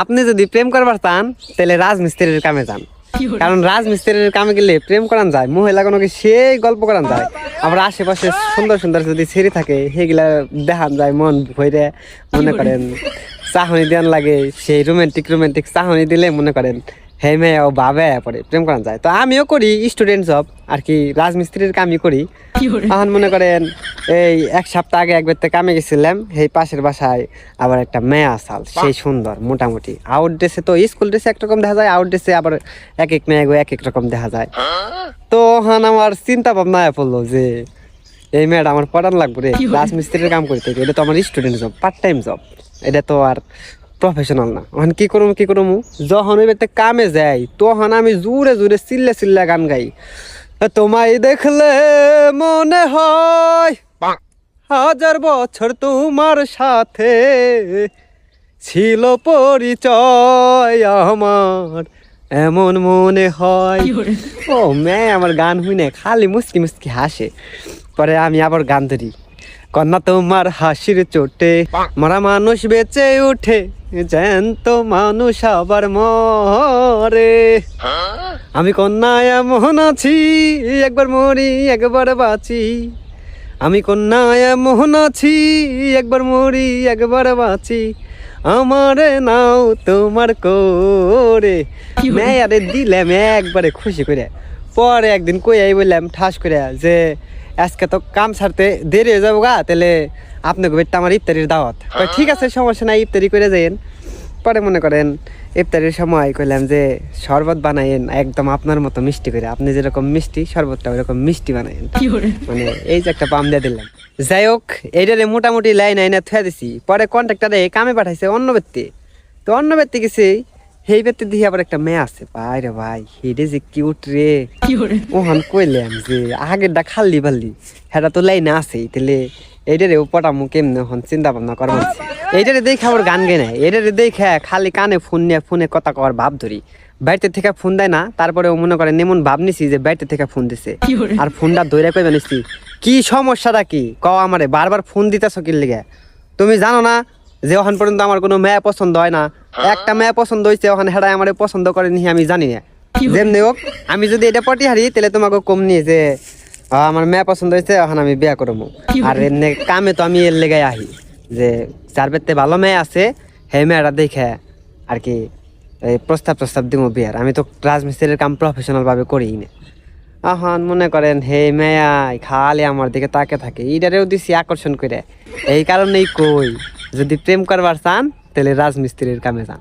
আপনি যদি প্রেম করবার চান তাহলে রাজমিস্ত্রির কামে যান, কারণ রাজমিস্ত্রির কামে গেলে প্রেম করান যায়, মহিলা কোনো সেই গল্প করান যায়। আবার আশেপাশে সুন্দর সুন্দর যদি ছেড়ে থাকে সেগুলা দেখান যায়, মন ভরে মনে করেন চাহনি দেন লাগে, সেই রোমান্টিক রোমান্টিক চাহনি দিলে মনে করেন হে মেয়ে ও বাবে পরে প্রেম করান যায়। তো আমিও করি স্টুডেন্ট জব আর কি, রাজমিস্ত্রির কামই করি। এখন মনে করেন এই এক সপ্তাহ আগে একবার কামে গেছিলাম, এই পাশের বাসায় আবার একটা মেয়ে আসাল, সেই সুন্দর মোটামুটি। আউট ড্রেসে তো স্কুল ড্রেসে একরকম দেখা যায়, আউট ড্রেসে আবার এক এক মেয়ে এক এক রকম দেখা যায়। তো এখন আমার চিন্তা ভাবনা পড়লো যে এই মেয়েটা আমার পড়ান লাগবে রে, রাজমিস্ত্রির কাম করতে, এটা তো আমার student job, part time job, এটা তো আর প্রফেশনাল না। এখন কি করবো যখন ওই ব্যক্তি কামে যাই তখন আমি জোরে জোরে চিল্লা চিল্লা গান গাই, তোমায় দেখলে মনে হয় হাজার বছর তোমার সাথে ছিল পরিচয় আমার, এমন মনে হয়। ও মেয়ে আমার গান শুনে খালি মুস্কি মুস্কি হাসে। পরে আমি আবার গান ধরি, কন্যা তোমার হাসির চোটে মরা মানুষ বেঁচে উঠে, জ্যান্ত মানুষ আবার মরে। আমি কন্যা এমন আছি, একবার মরি একবার বাঁচি। আমি কন্যা এমন আছি, একবার মরি একবার বাঁচি। আমারে নাও তোমার করে। মেয়ে আরে দিলাম একবারে খুশি করে। পরে একদিন কই আই বললাম ঠাস করে যে আজকে তো কাম ছাড়তে দেরি হয়ে যাবো গা, তাহলে আপনাকে বেটটা আমার ইফতারির দাওয়াত। ঠিক আছে সমস্যা নাই, ইফতারি করে যাইন। পরে মনে করেন ইফতারির সময় কইলাম যে শরবত বানাইন একদম আপনার মতো মিষ্টি করে, আপনি যেরকম মিষ্টি শরবতটা ওইরকম মিষ্টি বানাইন। মানে এই যে একটা পাম দিয়ে দিলাম। যাই হোক এইটারে মোটামুটি লাইন আইনা থুয়া দিছি। পরে কন্ট্রাক্টরে কামে পাঠাইছে অন্য ব্যক্তি, তো অন্য ব্যক্তি গেছে, সেই ব্যক্তি দিয়ে আবার একটা মেয়ে আছে, ভাই রে ভাই হেডে যে কিউট রে। ওখান কইলাম যে আগেরটা খাল্লি পাল্লি হেটা তো লাইনে আছেই, তাহলে এইটারে পটামু কেমনে হন চিন্তা ভাবনা করবো। এইটারে দেখে আবার গান গাই না, এইটারে দেখে খালি কানে ফোন নিয়ে ফোনে কথা কওয়ার ভাব ধরি। বাড়িতে থেকে ফোন দেয় না, তারপরে মনে করেন এমন ভাব নিছি যে বাড়িতে থেকে ফোন দিছে, আর ফোনটা ধরে কইবা নিছি কি সমস্যাটা কি কও আমারে, বারবার ফোন দিতেছ কি লিগে? তুমি জানো না যে ওখান পর্যন্ত আমার কোনো মেয়ে পছন্দ হয় না, একটা মেয়ে পছন্দ হয়েছে ওখানে হেডাই আমার পছন্দ করেনি, আমি জানি না। যেমনি হোক আমি যদি এটা পটি হারি তাহলে তোমাকে কম নিয়ে যে আমার মেয়ে পছন্দ হয়েছে ওখানে আমি বিয়া করবো। আর এমনি কামে তো আমি এর লেগে আহি যে যার বেতে ভালো মেয়ে আছে সেই মেয়েটা দেখে আর কি প্রস্তাব দিব বিয়ার। আমি তো রাজমিস্ত্রির কাম প্রফেশনাল ভাবে করি না। এখন মনে করেন হে মেয়া খালি আমার দিকে তাকে থাকে, এইটারেও দিছি আকর্ষণ করে। এই কারণেই কই যদি প্রেম করবার চান তাহলে রাজমিস্ত্রির কামে যান।